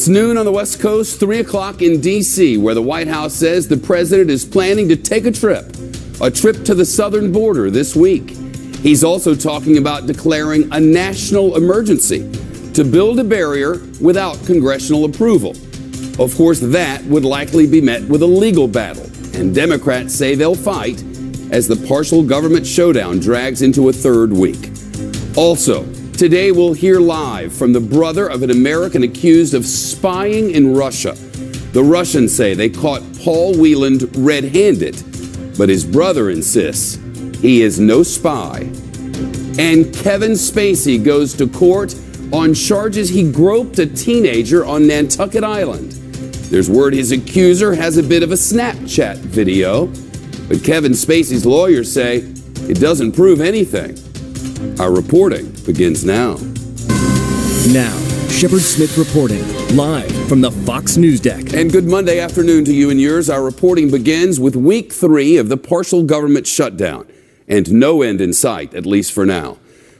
It's noon on the West Coast, 3 o'clock in D.C., where the White House says the president is planning to take a trip to the southern border this week. He's also talking about declaring a national emergency to build a barrier without congressional approval. Of course, that would likely be met with a legal battle, and Democrats say they'll fight as the partial government showdown drags into a third week. Also, today we'll hear live from the brother of an American accused of spying in Russia. The Russians say they caught Paul Wieland red-handed, but his brother insists he is no spy. And Kevin Spacey goes to court on charges he groped a teenager on Nantucket Island. There's word his accuser has a bit of a Snapchat video, but Kevin Spacey's lawyers say it doesn't prove anything. Our reporting begins now. Now, Shepard Smith Reporting, live from the Fox News deck. And good Monday afternoon to you and yours. Our reporting begins with week 3 of the partial government shutdown, and no end in sight, at least for now.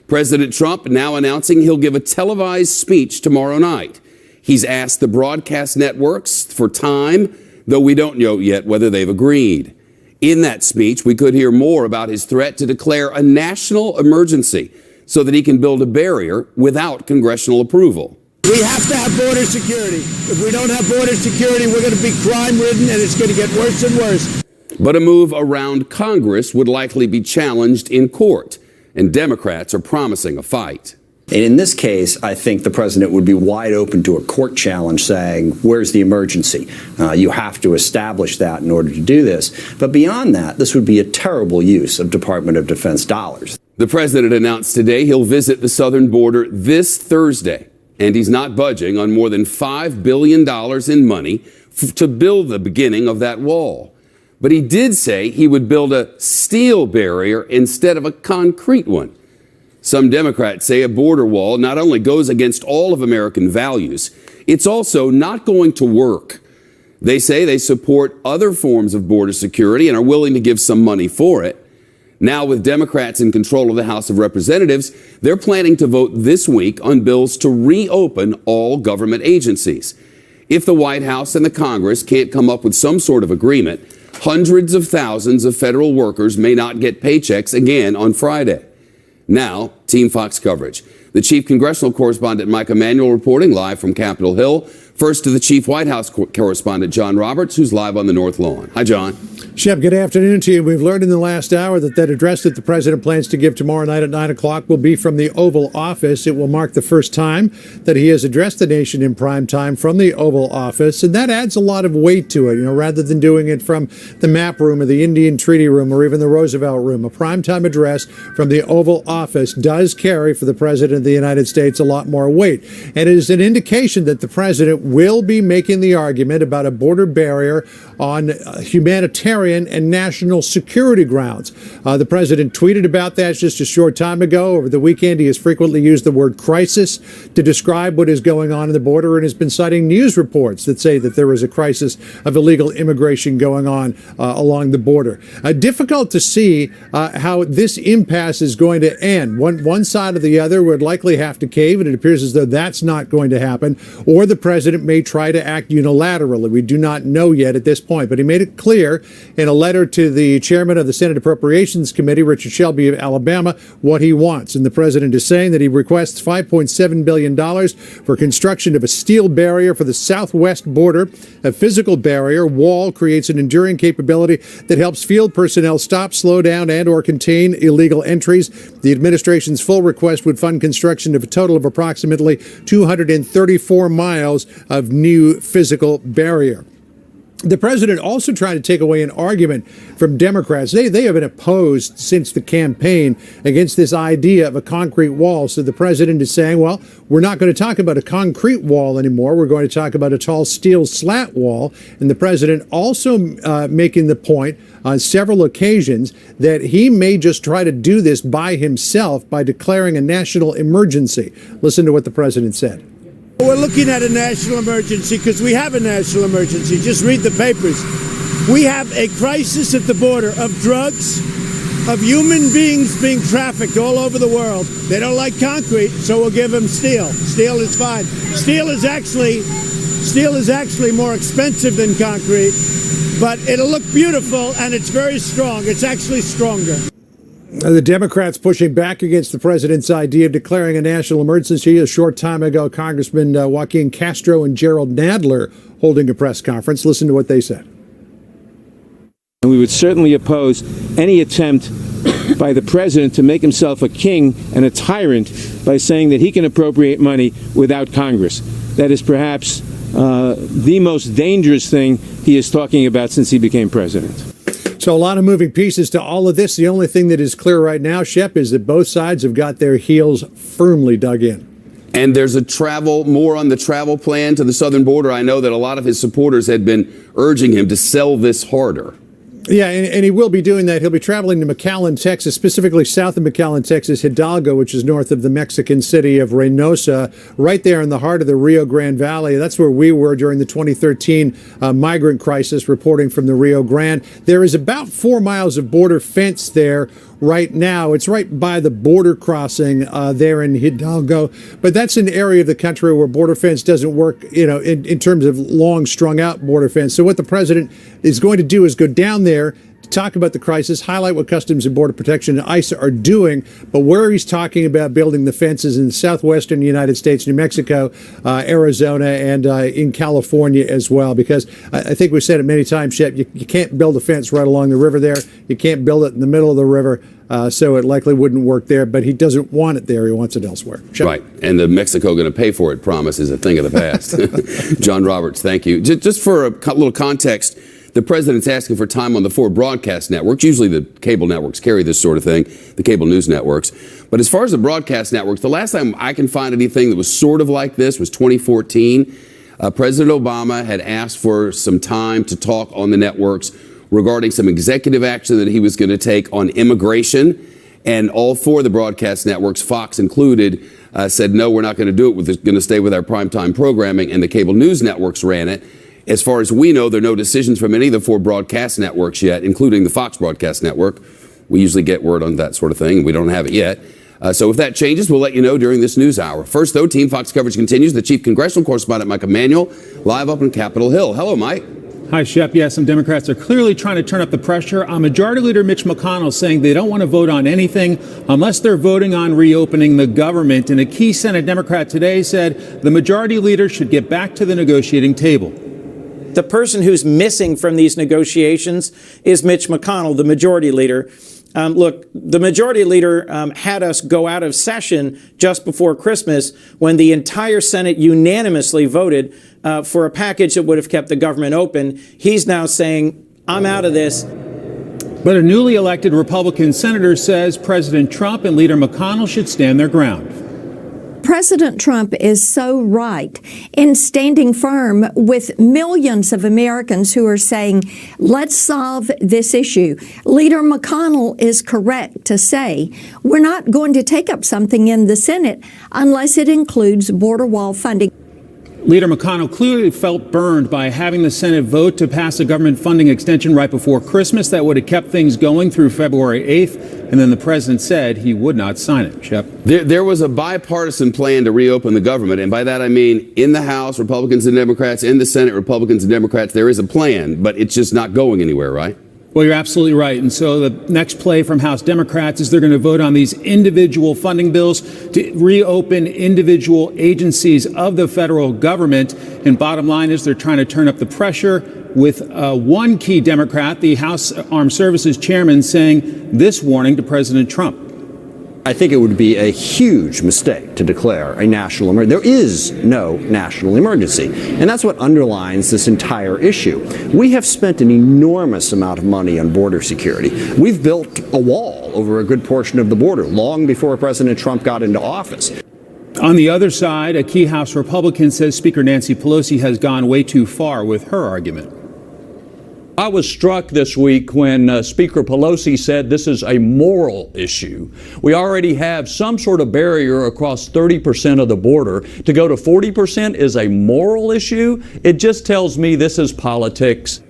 President Trump now announcing he'll give a televised speech tomorrow night. He's asked the broadcast networks for time, though we don't know yet whether they've agreed. In that speech, we could hear more about his threat to declare a national emergency so that he can build a barrier without congressional approval. We have to have border security. If we don't have border security, we're going to be crime-ridden, and it's going to get worse and worse. But a move around Congress would likely be challenged in court, and Democrats are promising a fight. And in this case, I think the president would be wide open to a court challenge saying, where's the emergency? You have to establish that in order to do this. But beyond that, this would be a terrible use of Department of Defense dollars. The president announced today he'll visit the southern border this Thursday, and he's not budging on more than $5 billion in money to build the beginning of that wall. But he did say he would build a steel barrier instead of a concrete one. Some Democrats say a border wall not only goes against all of American values, it's also not going to work. They say they support other forms of border security and are willing to give some money for it. Now, with Democrats in control of the House of Representatives, they're planning to vote this week on bills to reopen all government agencies. If the White House and the Congress can't come up with some sort of agreement, hundreds of thousands of federal workers may not get paychecks again on Friday. Now, Team Fox coverage. The chief congressional correspondent, Mike Emanuel, reporting live from Capitol Hill. First to the chief White House correspondent, John Roberts, who's live on the North Lawn. Hi, John. Shep, good afternoon to you. We've learned in the last hour that address that the president plans to give tomorrow night at 9 o'clock will be from the Oval Office. It will mark the first time that he has addressed the nation in prime time from the Oval Office, and that adds a lot of weight to it, rather than doing it from the Map Room or the Indian Treaty Room or even the Roosevelt Room. A primetime address from the Oval Office does carry for the president of the United States a lot more weight, and it is an indication that the president will be making the argument about a border barrier on humanitarian and national security grounds. The president tweeted about that just a short time ago. Over the weekend, he has frequently used the word crisis to describe what is going on in the border and has been citing news reports that say that there is a crisis of illegal immigration going on along the border. Difficult to see how this impasse is going to end. One side or the other would likely have to cave, and it appears as though that's not going to happen, or the president may try to act unilaterally. We do not know yet at this point, but he made it clear in a letter to the chairman of the Senate Appropriations Committee, Richard Shelby of Alabama, what he wants. And the president is saying that he requests $5.7 billion for construction of a steel barrier for the southwest border. A physical barrier wall creates an enduring capability that helps field personnel stop, slow down, and or contain illegal entries. The administration's full request would fund construction of a total of approximately 234 miles of new physical barrier. The president also tried to take away an argument from Democrats. They have been opposed since the campaign against this idea of a concrete wall. So the president is saying, well, we're not going to talk about a concrete wall anymore. We're going to talk about a tall steel slat wall. And the president also making the point on several occasions that he may just try to do this by himself by declaring a national emergency. Listen to what the president said. We're looking at a national emergency because we have a national emergency. Just read the papers. We have a crisis at the border of drugs, of human beings being trafficked all over the world. They don't like concrete, so we'll give them steel. Steel is fine. Steel is actually Steel is actually more expensive than concrete, but it'll look beautiful, and it's very strong. It's actually stronger. The Democrats pushing back against the president's idea of declaring a national emergency. A short time ago, Congressman Joaquin Castro and Gerald Nadler holding a press conference. Listen to what they said. And we would certainly oppose any attempt by the president to make himself a king and a tyrant by saying that he can appropriate money without Congress. That is perhaps the most dangerous thing he is talking about since he became president. So a lot of moving pieces to all of this. The only thing that is clear right now, Shep, is that both sides have got their heels firmly dug in. And there's more on the travel plan to the southern border. I know that a lot of his supporters had been urging him to sell this harder. Yeah, and he will be doing that. He'll be traveling to McAllen, Texas, specifically south of McAllen, Texas, Hidalgo, which is north of the Mexican city of Reynosa, right there in the heart of the Rio Grande Valley. That's where we were during the 2013 migrant crisis, reporting from the Rio Grande. There is about 4 miles of border fence there right now. It's right by the border crossing there in Hidalgo. But that's an area of the country where border fence doesn't work, in terms of long strung out border fence. So what the president is going to do is go down there to talk about the crisis, highlight what Customs and Border Protection and ICE are doing, but where he's talking about building the fences in the southwestern United States, New Mexico, Arizona, and in California as well. Because I think we've said it many times, Shep, you can't build a fence right along the river there. You can't build it in the middle of the river. So it likely wouldn't work there, but he doesn't want it there. He wants it elsewhere. Shep? Right. And the Mexico going to pay for it promise is a thing of the past. John Roberts, thank you. Just for a little context, the president's asking for time on the 4 broadcast networks. Usually the cable networks carry this sort of thing, the cable news networks. But as far as the broadcast networks, the last time I can find anything that was sort of like this was 2014. President Obama had asked for some time to talk on the networks regarding some executive action that he was going to take on immigration. And all 4 of the broadcast networks, Fox included, said, no, we're not going to do it. We're going to stay with our primetime programming. And the cable news networks ran it. As far as we know, there are no decisions from any of the 4 broadcast networks yet, including the Fox broadcast network. We usually get word on that sort of thing. We don't have it yet. So if that changes, we'll let you know during this news hour. First, though, Team Fox coverage continues. The chief congressional correspondent, Mike Emanuel, live up on Capitol Hill. Hello, Mike. Hi, Shep. Yes, some Democrats are clearly trying to turn up the pressure. Majority Leader Mitch McConnell saying they don't want to vote on anything unless they're voting on reopening the government. And a key Senate Democrat today said the majority leader should get back to the negotiating table. The person who's missing from these negotiations is Mitch McConnell, the majority leader. Look, the majority leader had us go out of session just before Christmas when the entire Senate unanimously voted for a package that would have kept the government open. He's now saying, I'm out of this. But a newly elected Republican senator says President Trump and Leader McConnell should stand their ground. President Trump is so right in standing firm with millions of Americans who are saying, let's solve this issue. Leader McConnell is correct to say we're not going to take up something in the Senate unless it includes border wall funding. Leader McConnell clearly felt burned by having the Senate vote to pass a government funding extension right before Christmas that would have kept things going through February 8th. And then the president said he would not sign it. Shep. There was a bipartisan plan to reopen the government. And by that, I mean in the House, Republicans and Democrats, in the Senate, Republicans and Democrats, there is a plan, but it's just not going anywhere, right? Well, you're absolutely right. And so the next play from House Democrats is they're going to vote on these individual funding bills to reopen individual agencies of the federal government. And bottom line is they're trying to turn up the pressure with one key Democrat, the House Armed Services chairman, saying this warning to President Trump. I think it would be a huge mistake to declare a national emergency. There is no national emergency. And that's what underlines this entire issue. We have spent an enormous amount of money on border security. We've built a wall over a good portion of the border long before President Trump got into office. On the other side, a key House Republican says Speaker Nancy Pelosi has gone way too far with her argument. I was struck this week when Speaker Pelosi said this is a moral issue. We already have some sort of barrier across 30% of the border. To go to 40% is a moral issue. It just tells me this is politics.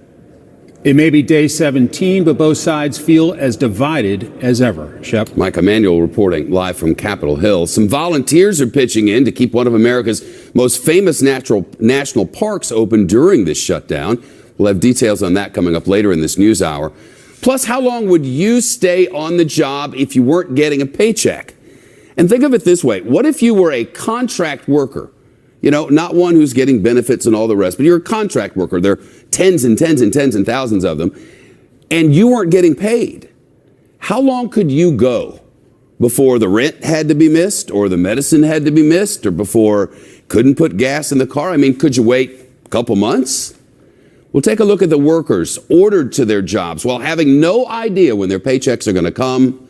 It may be day 17, but both sides feel as divided as ever. Shep. Mike Emanuel reporting live from Capitol Hill. Some volunteers are pitching in to keep one of America's most famous national parks open during this shutdown. We'll have details on that coming up later in this news hour. Plus, how long would you stay on the job if you weren't getting a paycheck? And think of it this way. What if you were a contract worker? You know, not one who's getting benefits and all the rest, but you're a contract worker. There are tens and tens and tens and thousands of them, and you weren't getting paid. How long could you go before the rent had to be missed, or the medicine had to be missed, or before couldn't put gas in the car? I mean, could you wait a couple months? We'll take a look at the workers ordered to their jobs while having no idea when their paychecks are going to come,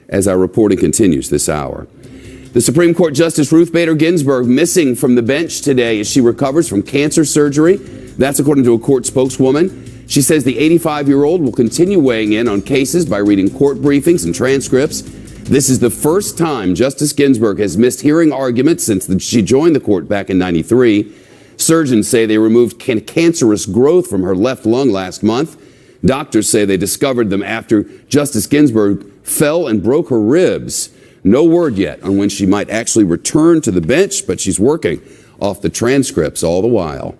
as our reporting continues this hour. The Supreme Court Justice Ruth Bader Ginsburg missing from the bench today as she recovers from cancer surgery. That's according to a court spokeswoman. She says the 85-year-old will continue weighing in on cases by reading court briefings and transcripts. This is the first time Justice Ginsburg has missed hearing arguments since she joined the court back in '93. Surgeons say they removed cancerous growth from her left lung last month. Doctors say they discovered them after Justice Ginsburg fell and broke her ribs. No word yet on when she might actually return to the bench, but she's working off the transcripts all the while.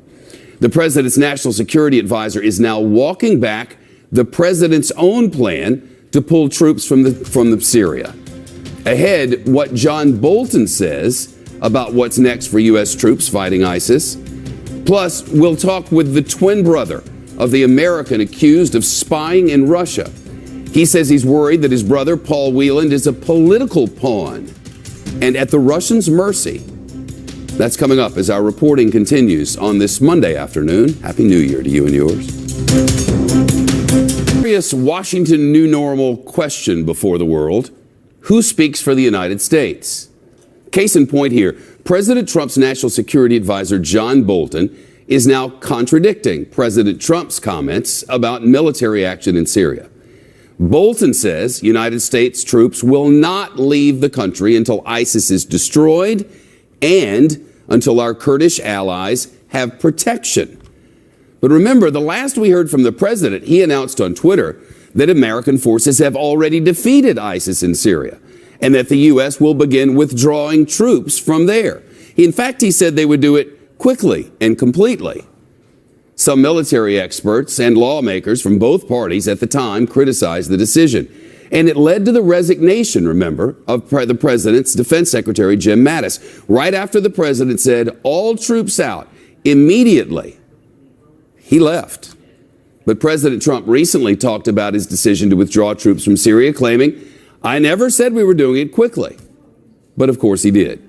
The president's national security advisor is now walking back the president's own plan to pull troops from Syria. Ahead, what John Bolton says about what's next for U.S. troops fighting ISIS. Plus, we'll talk with the twin brother of the American accused of spying in Russia. He says he's worried that his brother, Paul Wieland, is a political pawn and at the Russians' mercy. That's coming up as our reporting continues on this Monday afternoon. Happy New Year to you and yours. Serious Washington new normal question before the world. Who speaks for the United States? Case in point here, President Trump's national security advisor, John Bolton, is now contradicting President Trump's comments about military action in Syria. Bolton says United States troops will not leave the country until ISIS is destroyed and until our Kurdish allies have protection. But remember, the last we heard from the president, he announced on Twitter that American forces have already defeated ISIS in Syria and that the U.S. will begin withdrawing troops from there. In fact, he said they would do it quickly and completely. Some military experts and lawmakers from both parties at the time criticized the decision. And it led to the resignation, remember, of the president's defense secretary, Jim Mattis, right after the president said, all troops out immediately. He left. But President Trump recently talked about his decision to withdraw troops from Syria, claiming, I never said we were doing it quickly. But of course he did.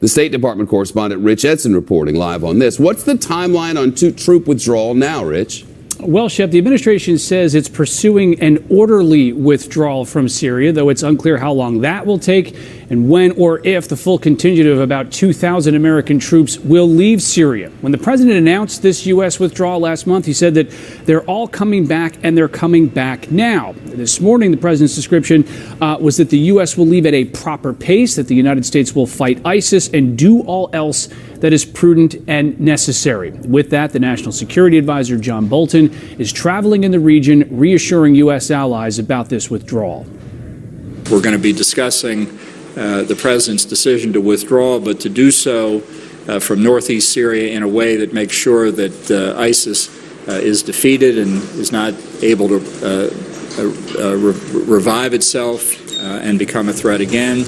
The State Department correspondent Rich Edson reporting live on this. What's the timeline on troop withdrawal now, Rich? Well, Shep, the administration says it's pursuing an orderly withdrawal from Syria, though it's unclear how long that will take and when or if the full contingent of about 2,000 American troops will leave Syria. When the president announced this U.S. withdrawal last month, he said that they're all coming back and they're coming back now. This morning, the president's description was that the U.S. will leave at a proper pace, that the United States will fight ISIS and do all else that is prudent and necessary. With that, the National Security Advisor, John Bolton, is traveling in the region, reassuring U.S. allies about this withdrawal. We're going to be discussing the president's decision to withdraw, but to do so from northeast Syria in a way that makes sure that ISIS is defeated and is not able to revive itself and become a threat again.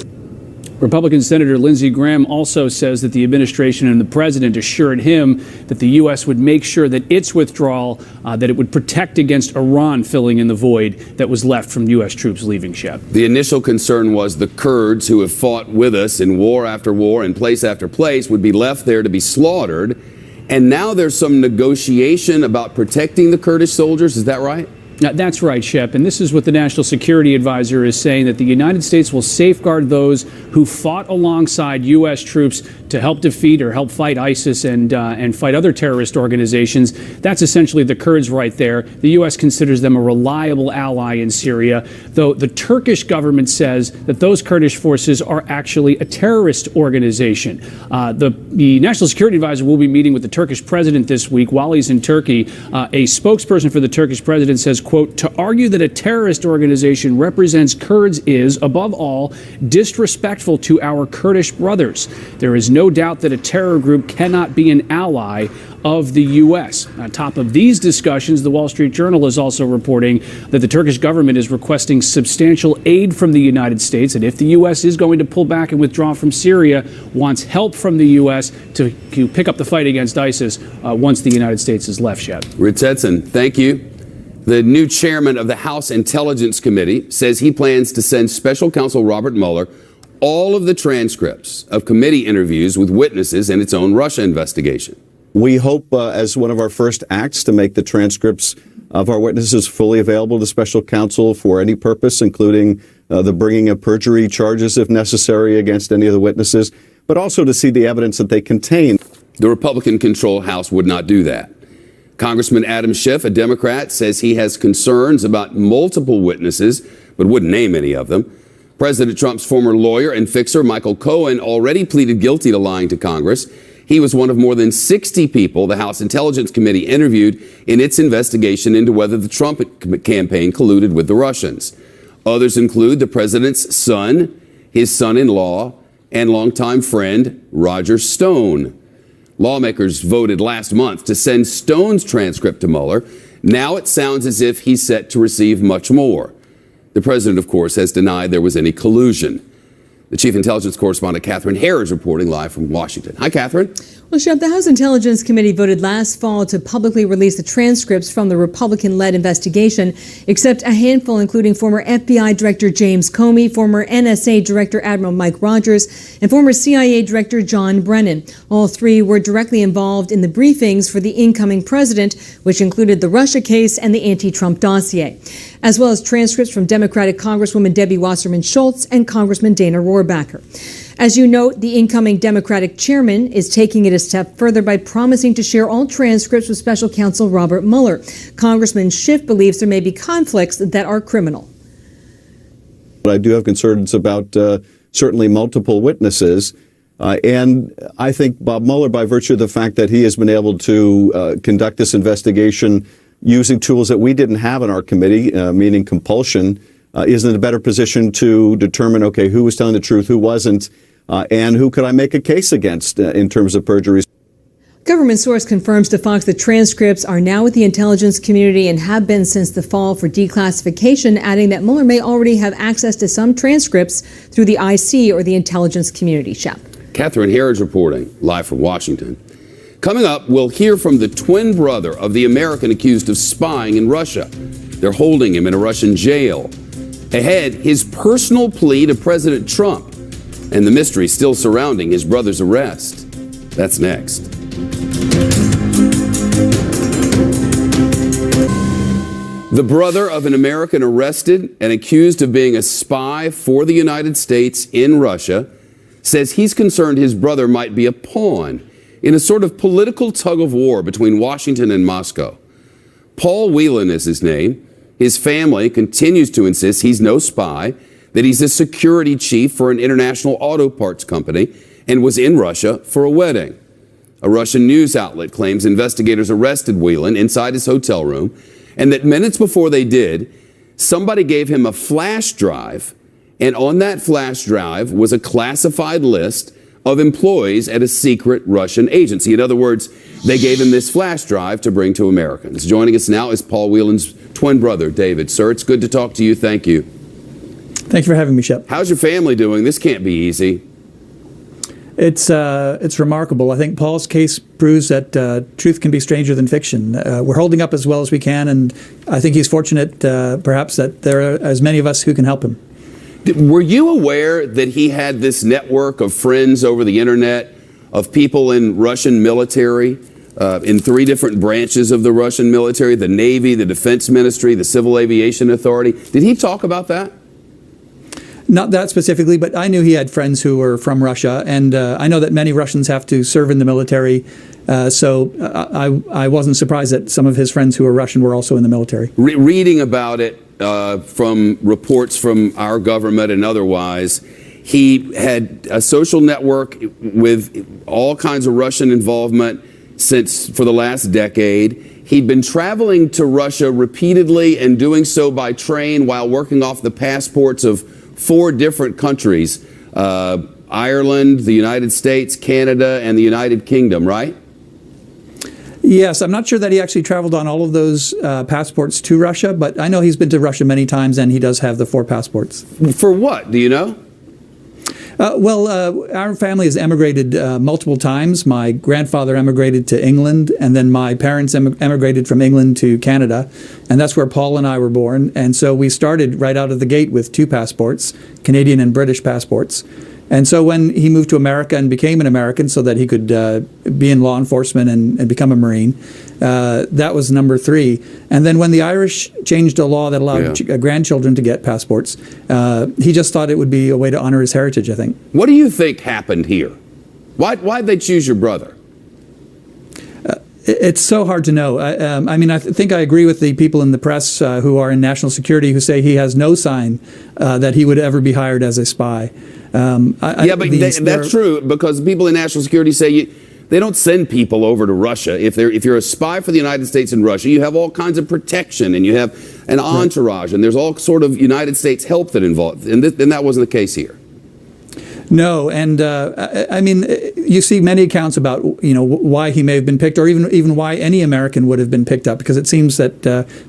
Republican Senator Lindsey Graham also says that the administration and the president assured him that the U.S. would make sure that its withdrawal, that it would protect against Iran filling in the void that was left from U.S. troops leaving, Shep. The initial concern was the Kurds, who have fought with us in war after war and place after place, would be left there to be slaughtered. And now there's some negotiation about protecting the Kurdish soldiers. Is that right? That's right, Shep. And this is what the National Security Advisor is saying, that the United States will safeguard those who fought alongside U.S. troops to help defeat or help fight ISIS and fight other terrorist organizations. That's essentially the Kurds right there. The U.S. considers them a reliable ally in Syria, though the Turkish government says that those Kurdish forces are actually a terrorist organization. The National Security Advisor will be meeting with the Turkish president this week while he's in Turkey. A spokesperson for the Turkish president says, quote, "To argue that a terrorist organization represents Kurds is, above all, disrespectful to our Kurdish brothers. There is no doubt that a terror group cannot be an ally of the U.S." On top of these discussions, the Wall Street Journal is also reporting that the Turkish government is requesting substantial aid from the United States, and if the U.S. is going to pull back and withdraw from Syria, wants help from the U.S. to pick up the fight against ISIS once the United States is left, Shep. Rich Edson, thank you. The new chairman of the House Intelligence Committee says he plans to send Special Counsel Robert Mueller all of the transcripts of committee interviews with witnesses in its own Russia investigation. We hope, as one of our first acts, to make the transcripts of our witnesses fully available to special counsel for any purpose, including the bringing of perjury charges, if necessary, against any of the witnesses, but also to see the evidence that they contain. The Republican-controlled House would not do that. Congressman Adam Schiff, a Democrat, says he has concerns about multiple witnesses, but wouldn't name any of them. President Trump's former lawyer and fixer, Michael Cohen, already pleaded guilty to lying to Congress. He was one of more than 60 people the House Intelligence Committee interviewed in its investigation into whether the Trump campaign colluded with the Russians. Others include the president's son, his son-in-law, and longtime friend Roger Stone. Lawmakers voted last month to send Stone's transcript to Mueller. Now it sounds as if he's set to receive much more. The president, of course, has denied there was any collusion. The chief intelligence correspondent, Catherine Hare, is reporting live from Washington. Hi, Catherine. Well, Shep, the House Intelligence Committee voted last fall to publicly release the transcripts from the Republican-led investigation, except a handful, including former FBI Director James Comey, former NSA Director Admiral Mike Rogers, and former CIA Director John Brennan. All three were directly involved in the briefings for the incoming president, which included the Russia case and the anti-Trump dossier, as well as transcripts from Democratic Congresswoman Debbie Wasserman Schultz and Congressman Dana Rohrabacher. As you note, the incoming Democratic chairman is taking it a step further by promising to share all transcripts with special counsel Robert Mueller. Congressman Schiff believes there may be conflicts that are criminal. But I do have concerns about certainly multiple witnesses. And I think Bob Mueller, by virtue of the fact that he has been able to conduct this investigation using tools that we didn't have in our committee, meaning compulsion, is in a better position to determine, okay, who was telling the truth, who wasn't, and who could I make a case against in terms of perjury. Government source confirms to Fox that transcripts are now with the intelligence community and have been since the fall for declassification, adding that Mueller may already have access to some transcripts through the IC or the intelligence community. Shep. Catherine Hare is reporting live from Washington. Coming up, we'll hear from the twin brother of the American accused of spying in Russia. They're holding him in a Russian jail. Ahead, his personal plea to President Trump and the mystery still surrounding his brother's arrest. That's next. The brother of an American arrested and accused of being a spy for the United States in Russia says he's concerned his brother might be a pawn in a sort of political tug-of-war between Washington and Moscow. Paul Whelan is his name. His family continues to insist he's no spy, that he's a security chief for an international auto parts company and was in Russia for a wedding. A Russian news outlet claims investigators arrested Whelan inside his hotel room and that minutes before they did, somebody gave him a flash drive, and on that flash drive was a classified list of employees at a secret Russian agency. In other words, they gave him this flash drive to bring to Americans. Joining us now is Paul Whelan's twin brother, David. Sir, it's good to talk to you. Thank you. Thank you for having me, Shep. How's your family doing? This can't be easy. It's remarkable. I think Paul's case proves that truth can be stranger than fiction. We're holding up as well as we can, and I think he's fortunate, perhaps, that there are as many of us who can help him. Were you aware that he had this network of friends over the internet, of people in Russian military, in 3 different branches of the Russian military, the Navy, the Defense Ministry, the Civil Aviation Authority. Did he talk about that? Not that specifically, but I knew he had friends who were from Russia, and I know that many Russians have to serve in the military. So I wasn't surprised that some of his friends who were Russian were also in the military. Reading about it from reports from our government and otherwise, he had a social network with all kinds of Russian involvement for the last decade. He'd been traveling to Russia repeatedly and doing so by train while working off the passports of 4 different countries, Ireland, the United States, Canada, and the United Kingdom, right? Yes, I'm not sure that he actually traveled on all of those passports to Russia, but I know he's been to Russia many times, and he does have the 4 passports. For what? Do you know? Our family has emigrated multiple times. My grandfather emigrated to England, and then my parents emigrated from England to Canada, and that's where Paul and I were born. And so we started right out of the gate with 2 passports, Canadian and British passports. And so when he moved to America and became an American so that he could be in law enforcement and become a Marine, that was number 3. And then when the Irish changed a law that allowed grandchildren to get passports, he just thought it would be a way to honor his heritage, I think. What do you think happened here? Why'd they choose your brother? It's so hard to know. I mean, I think I agree with the people in the press who are in national security who say he has no sign that he would ever be hired as a spy. That's true, because people in national security say they don't send people over to Russia. If you're a spy for the United States in Russia, you have all kinds of protection and you have an entourage and there's all sort of United States help that involved. And that wasn't the case here. No, and I mean, you see many accounts about why he may have been picked, or even why any American would have been picked up, because it seems that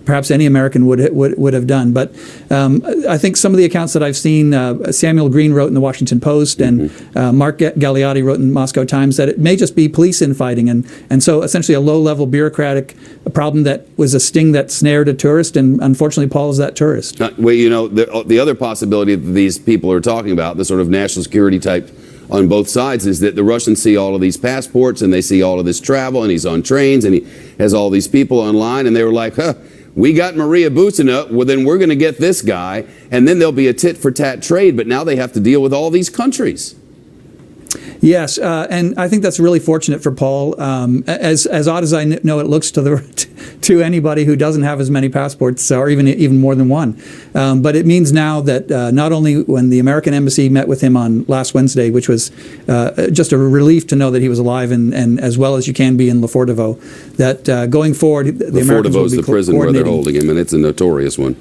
perhaps any American would have done. But I think some of the accounts that I've seen, Samuel Green wrote in the Washington Post, and Mark Galeotti wrote in Moscow Times, that it may just be police infighting, and so essentially a low-level bureaucratic problem that was a sting that snared a tourist, and unfortunately Paul is that tourist. The other possibility that these people are talking about, the sort of national security type on both sides, is that the Russians see all of these passports and they see all of this travel, and he's on trains and he has all these people online, and they were like, we got Maria Butina, well then we're going to get this guy, and then there'll be a tit-for-tat trade, but now they have to deal with all these countries. Yes, and I think that's really fortunate for Paul. As odd as I know it looks to anybody who doesn't have as many passports, or even more than one. But it means now that not only when the American embassy met with him on last Wednesday, which was just a relief to know that he was alive, and as well as you can be in Lefortovo, that going forward, the Americans will be the prison where they're holding him, and it's a notorious one.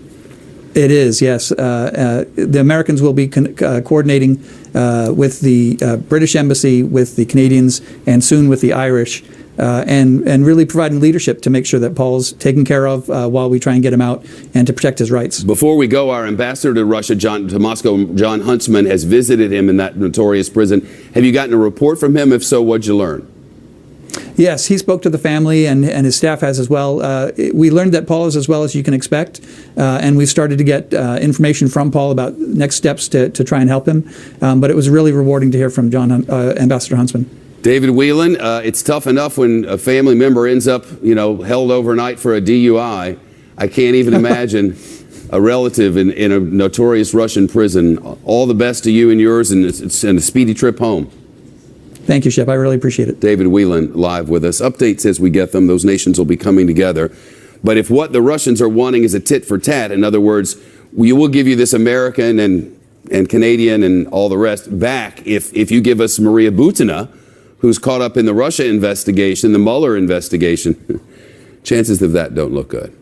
It is, yes. The Americans will be coordinating with the British Embassy, with the Canadians, and soon with the Irish, and really providing leadership to make sure that Paul's taken care of while we try and get him out and to protect his rights. Before we go, our ambassador to Russia, to Moscow, John Huntsman, has visited him in that notorious prison. Have you gotten a report from him? If so, what'd you learn? Yes, he spoke to the family, and his staff has as well. We learned that Paul is as well as you can expect, and we've started to get information from Paul about next steps to try and help him. But it was really rewarding to hear from Ambassador Huntsman. David Whelan, it's tough enough when a family member ends up, held overnight for a DUI. I can't even imagine a relative in a notorious Russian prison. All the best to you and yours, and a speedy trip home. Thank you, Shep. I really appreciate it. David Whelan live with us. Updates as we get them. Those nations will be coming together. But if what the Russians are wanting is a tit for tat, in other words, we will give you this American and Canadian and all the rest back if you give us Maria Butina, who's caught up in the Russia investigation, the Mueller investigation. Chances of that don't look good.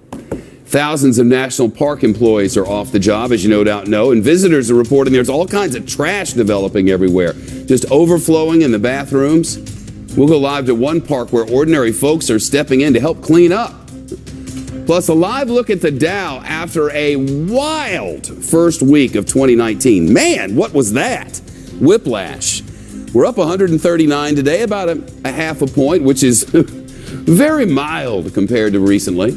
Thousands of national park employees are off the job, as you no doubt know, and visitors are reporting there's all kinds of trash developing everywhere, just overflowing in the bathrooms. We'll go live to one park where ordinary folks are stepping in to help clean up. Plus, a live look at the Dow after a wild first week of 2019. Man, what was that? Whiplash. We're up 139 today, about a half a point, which is very mild compared to recently.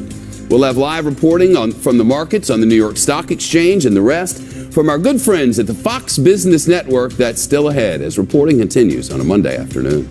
We'll have live reporting from the markets on the New York Stock Exchange and the rest from our good friends at the Fox Business Network. That's still ahead as reporting continues on a Monday afternoon.